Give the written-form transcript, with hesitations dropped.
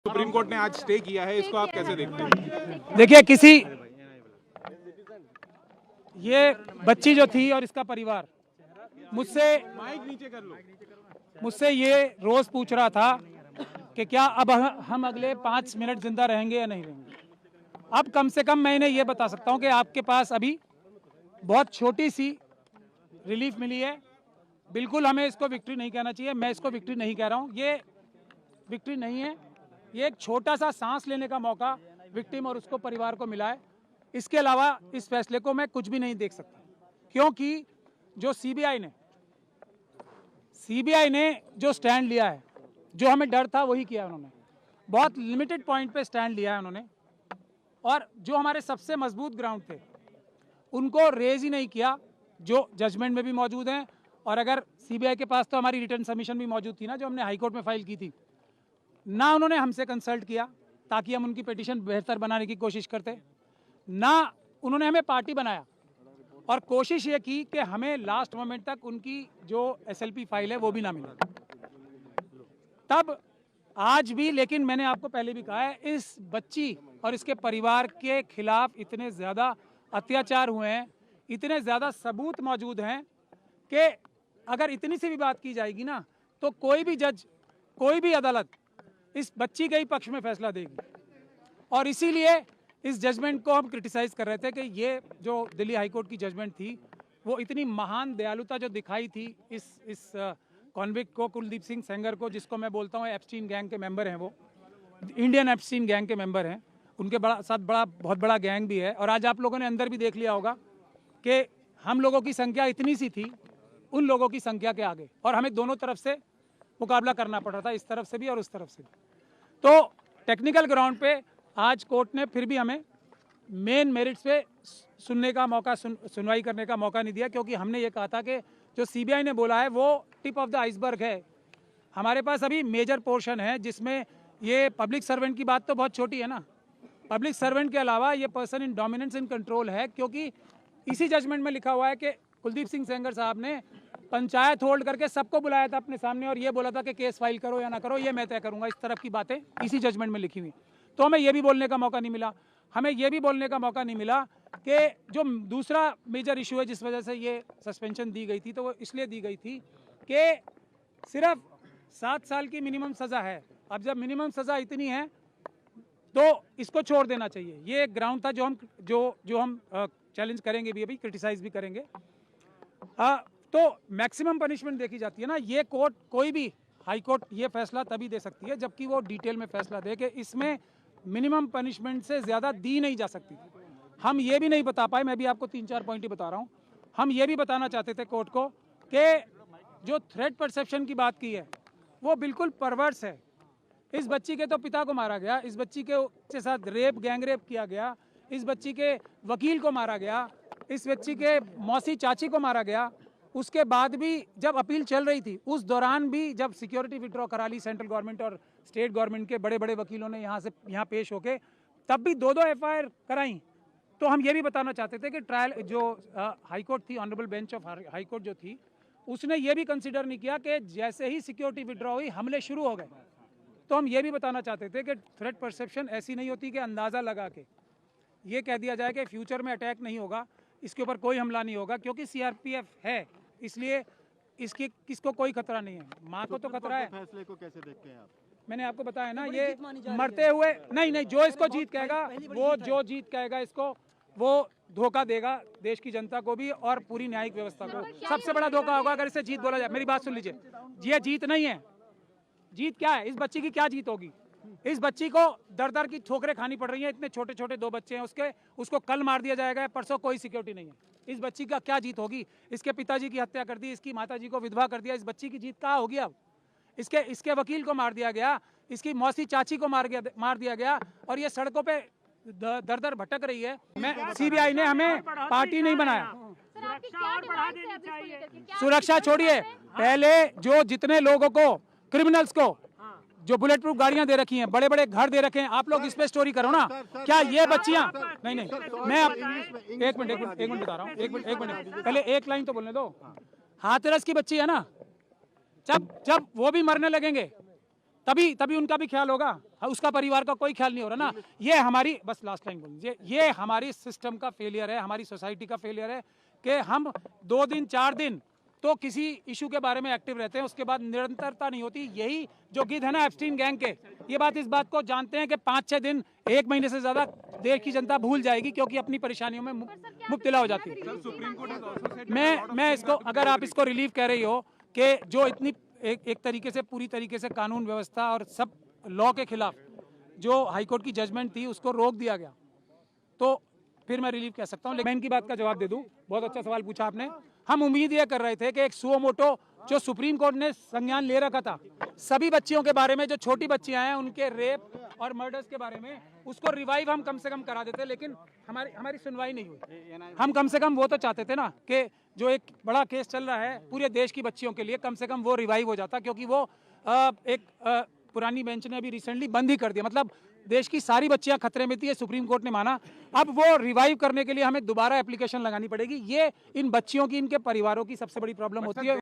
Supreme court ने आज stay किया है, इसको आप कैसे देखते हैं? देखिए, ये बच्ची जो थी और इसका परिवार मुझसे माइक नीचे कर लो। मुझसे ये रोज पूछ रहा था कि क्या अब हम अगले 5 मिनट जिंदा रहेंगे या नहीं रहेंगे। अब कम से कम मैं इन्हें ये बता सकता हूँ कि आपके पास अभी बहुत छोटी सी रिलीफ मिली है। बिल्कुल हमें इसको विक्ट्री नहीं कहना चाहिए, मैं इसको विक्ट्री नहीं कह रहा हूँ, ये विक्ट्री नहीं है, ये एक छोटा सा सांस लेने का मौका विक्टिम और उसको परिवार को मिला है। इसके अलावा इस फैसले को मैं कुछ भी नहीं देख सकता, क्योंकि जो सीबीआई ने जो स्टैंड लिया है, जो हमें डर था वही किया उन्होंने। बहुत लिमिटेड पॉइंट पे स्टैंड लिया है उन्होंने, और जो हमारे सबसे मजबूत ग्राउंड थे उनको रेज ही नहीं किया, जो जजमेंट में भी मौजूद हैं। और अगर सीबीआई के पास तो हमारी रिटर्न सबमिशन भी मौजूद थी ना, जो हमने हाईकोर्ट में फाइल की थी, ना उन्होंने हमसे कंसल्ट किया ताकि हम उनकी पिटीशन बेहतर बनाने की कोशिश करते, ना उन्होंने हमें पार्टी बनाया, और कोशिश ये की कि हमें लास्ट मोमेंट तक उनकी जो एसएलपी फाइल है वो भी ना मिले। तब आज भी, लेकिन मैंने आपको पहले भी कहा है, इस बच्ची और इसके परिवार के खिलाफ इतने ज़्यादा अत्याचार हुए हैं, इतने ज़्यादा सबूत मौजूद हैं कि अगर इतनी सी भी बात की जाएगी ना, तो कोई भी जज, कोई भी अदालत इस बच्ची के ही पक्ष में फैसला देगी। और इसीलिए इस जजमेंट को हम क्रिटिसाइज़ कर रहे थे कि ये जो दिल्ली हाईकोर्ट की जजमेंट थी, वो इतनी महान दयालुता जो दिखाई थी इस कॉन्विक्ट को, कुलदीप सिंह सेंगर को, जिसको मैं बोलता हूँ एप्स्टीन गैंग के मेंबर हैं, वो इंडियन एप्स्टीन गैंग के मेंबर हैं, उनके बहुत बड़ा गैंग भी है। और आज आप लोगों ने अंदर भी देख लिया होगा कि हम लोगों की संख्या इतनी सी थी उन लोगों की संख्या के आगे, और हमें दोनों तरफ से मुकाबला करना पड़ रहा था, इस तरफ से भी और उस तरफ से भी। तो टेक्निकल ग्राउंड पे आज कोर्ट ने फिर भी हमें मेन मेरिट्स पे सुनने का मौका, सुनवाई करने का मौका नहीं दिया, क्योंकि हमने ये कहा था कि जो सीबीआई ने बोला है वो टिप ऑफ द आइसबर्ग है। हमारे पास अभी मेजर पोर्शन है, जिसमें ये पब्लिक सर्वेंट की बात तो बहुत छोटी है ना, पब्लिक सर्वेंट के अलावा ये person in dominance in control है, क्योंकि इसी जजमेंट में लिखा हुआ है कि कुलदीप सिंह सेंगर साहब ने पंचायत होल्ड करके सबको बुलाया था अपने सामने और ये बोला था कि केस फाइल करो या ना करो, ये मैं तय करूंगा। इस तरफ की बातें इसी जजमेंट में लिखी हुई। तो हमें ये भी बोलने का मौका नहीं मिला, हमें ये भी बोलने का मौका नहीं मिला कि जो दूसरा मेजर इशू है जिस वजह से ये सस्पेंशन दी गई थी, तो वो इसलिए दी गई थी कि सिर्फ 7 साल की मिनिमम सज़ा है। अब जब मिनिमम सज़ा इतनी है तो इसको छोड़ देना चाहिए। ये एक ग्राउंड था जो हम चैलेंज करेंगे भी, अभी क्रिटिसाइज भी करेंगे। तो मैक्सिमम पनिशमेंट देखी जाती है ना, ये कोर्ट, कोई भी हाई कोर्ट ये फैसला तभी दे सकती है जबकि वो डिटेल में फैसला दे कि इसमें मिनिमम पनिशमेंट से ज़्यादा दी नहीं जा सकती। हम ये भी नहीं बता पाए, मैं भी आपको 3-4 पॉइंट ही बता रहा हूँ। हम ये भी बताना चाहते थे कोर्ट को कि जो थ्रेट परसेप्शन की बात की है वो बिल्कुल परवर्स है। इस बच्ची के तो पिता को मारा गया, इस बच्ची के साथ गैंग रेप किया गया, इस बच्ची के वकील को मारा गया, इस बच्ची के मौसी चाची को मारा गया। उसके बाद भी जब अपील चल रही थी, उस दौरान भी जब सिक्योरिटी विड्रॉ करा ली सेंट्रल गवर्नमेंट और स्टेट गवर्नमेंट के बड़े बड़े वकीलों ने यहाँ पेश होके, तब भी 2-2 एफआईआर कराई। तो हम ये भी बताना चाहते थे कि ट्रायल जो हाईकोर्ट थी, ऑनरेबल बेंच ऑफ हाईकोर्ट जो थी, उसने ये भी कंसिडर नहीं किया कि जैसे ही सिक्योरिटी विड्रॉ हुई हमले शुरू हो गए। तो हम ये भी बताना चाहते थे कि थ्रेट परसेप्शन ऐसी नहीं होती कि अंदाज़ा लगा के ये कह दिया जाए कि फ्यूचर में अटैक नहीं होगा, इसके ऊपर कोई हमला नहीं होगा, क्योंकि सीआरपीएफ है, इसलिए किसको कोई खतरा नहीं है। माँ को तो खतरा है। फैसले को कैसे देखते हैं आप? मैंने आपको बताया ना, ये मरते हुए नहीं, जो इसको जीत कहेगा, वो जो जीत कहेगा इसको, वो धोखा देगा देश की जनता को भी और पूरी न्यायिक व्यवस्था को। सबसे बड़ा धोखा होगा अगर इसे जीत बोला जाए। मेरी बात सुन लीजिए, ये जीत नहीं है। जीत क्या है? इस बच्ची की क्या जीत होगी? इस बच्ची को दर की ठोकरें खानी पड़ रही हैं, इतने छोटे छोटे 2 बच्चे हैं उसको कल मार दिया जाएगा, परसों कोई सिक्योरिटी नहीं है। इस बच्ची का क्या जीत होगी? इसके पिताजी की हत्या कर दी, इसकी माताजी को विधवा कर दिया, इस बच्ची की जीत कहाँ होगी? अब इसके वकील को मार दिया गया, इसकी मौसी चाची को मार दिया गया, और ये सड़कों पे दर भटक रही है। सीबीआई ने हमें पार्टी नहीं बनाया। सुरक्षा छोड़िए, पहले जो जितने लोगों को, क्रिमिनल्स को जो बुलेट प्रूफ गाड़ियां दे रखी हैं, बड़े बड़े घर दे रखे हैं, आप लोग इस पे स्टोरी करो ना। क्या ये बच्चियां नहीं, मैं एक मिनट बता रहा हूँ, एक मिनट पहले एक लाइन तो बोलने दो। हाथरस की बच्ची है ना, जब वो भी मरने लगेंगे तभी उनका भी ख्याल होगा। उसका परिवार का कोई ख्याल नहीं हो रहा ना। ये हमारी, बस लास्ट लाइन बोलिए, ये हमारी सिस्टम का फेलियर है, हमारी सोसाइटी का फेलियर है कि हम 2 दिन 4 दिन तो किसी इशू के बारे में एक्टिव रहते हैं, उसके बाद निरंतरता नहीं होती। यही जो गिद्ध है ना एप्स्टीन गैंग के, ये बात इस बात को जानते हैं कि 5-6 दिन, 1 महीने से ज्यादा देश की जनता भूल जाएगी, क्योंकि अपनी परेशानियों में मुब्तला हो जाती है। Supreme court has also said मैं इसको, अगर आप इसको रिलीव कह रही हो कि जो इतनी एक तरीके से, पूरी तरीके से कानून व्यवस्था और सब लॉ के खिलाफ जो हाईकोर्ट की जजमेंट थी उसको रोक दिया गया, तो फिर मैं रिलीव कह सकता हूँ। लेकिन मैं इनकी बात का जवाब दे दूं, बहुत अच्छा सवाल पूछा आपने। हम उम्मीद ये कर रहे थे कि एक सुओ मोटो जो सुप्रीम कोर्ट ने संज्ञान ले रखा था सभी बच्चियों के बारे में, जो छोटी बच्चियां हैं उनके रेप और मर्डर्स के बारे में, उसको रिवाइव हम कम से कम करा देते, लेकिन हमारी सुनवाई नहीं हुई। हम कम से कम वो तो चाहते थे ना कि जो एक बड़ा केस चल रहा है पूरे देश की बच्चियों के लिए, कम से कम वो रिवाइव हो जाता, क्योंकि वो पुरानी बेंच ने अभी रिसेंटली बंद ही कर दिया। मतलब देश की सारी बच्चियां खतरे में थी, ये सुप्रीम कोर्ट ने माना। अब वो रिवाइव करने के लिए हमें दोबारा एप्लीकेशन लगानी पड़ेगी। ये इन बच्चियों की, इनके परिवारों की सबसे बड़ी प्रॉब्लम होती है।